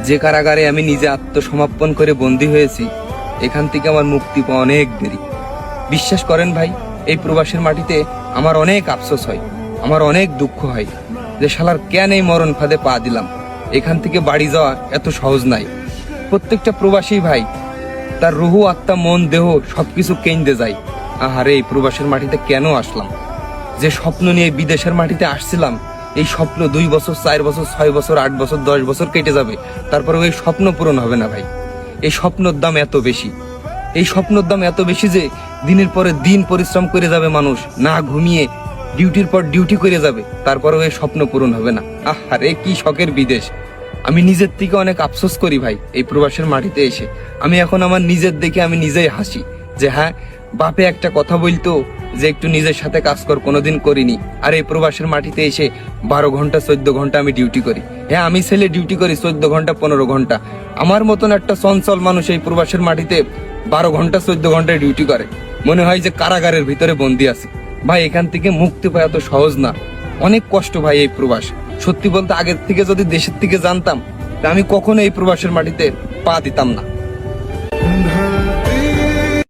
যে কারাগারে আমি নিজে আত্মসমর্পণ করে বন্দী হয়েছি, এখান থেকে আমার মুক্তি পাওয়া অনেক দেরি। বিশ্বাস করেন ভাই, এই প্রবাসের মাটিতে আমার অনেক আফসোস হয়, আমার অনেক দুঃখ হয় যে শালার কেন এই মরণ ফাঁদে পা দিলাম। এখান থেকে বাড়ি যাওয়া এত সহজ নাই। প্রত্যেকটা প্রবাসী ভাই তার রুহু, আত্মা, মন, দেহ সবকিছু কেন্দ্রে যায়। আহারে, এই প্রবাসের মাটিতে কেন আসলাম? যে স্বপ্ন নিয়ে বিদেশের মাটিতে আসছিলাম, এই স্বপ্ন 2 বছর, 4 বছর, 6 বছর, 8 বছর, 10 বছর কেটে যাবে, তারপরে ওই স্বপ্ন পূরণ হবে না ভাই। এই স্বপ্নের দাম এত বেশি, এই স্বপ্নের দাম এত বেশি যে দিনের পরে দিন পরিশ্রম করে যাবে মানুষ, না ঘুমিয়ে ডিউটির পর ডিউটি করে যাবে, তারপরেও এই স্বপ্ন পূরণ হবে না। আহারে, কি শখের বিদেশ! আমি নিজের থেকে অনেক আফসোস করি ভাই এই প্রবাসের মাটিতে এসে। আমি এখন আমার নিজের দেখে আমি নিজেই হাসি যে হ্যাঁ, বাপে একটা কথা বলতো যে একটু নিজের সাথে কাজ কর, কোনোদিন করিনি। আর এই প্রবাসের মাটিতে এসে 12 ঘন্টা 14 ঘন্টা আমি ডিউটি করি। হ্যাঁ, আমি ছেলে ডিউটি করি 14 ঘন্টা 15 ঘন্টা। আমার মতন একটা চঞ্চল মানুষ এই প্রবাসের মাটিতে 12 ঘন্টা 14 ঘন্টা ডিউটি করে, মনে হয় যে কারাগারের ভিতরে বন্দি আছে। ভাই, এখান থেকে মুক্তি পাওয়া তো সহজ না, অনেক কষ্ট ভাই এই প্রবাস। সত্যি বলতে আগের থেকে যদি দেশের থেকে জানতাম, তা আমি কখনো এই প্রবাসের মাটিতে পা দিতাম না।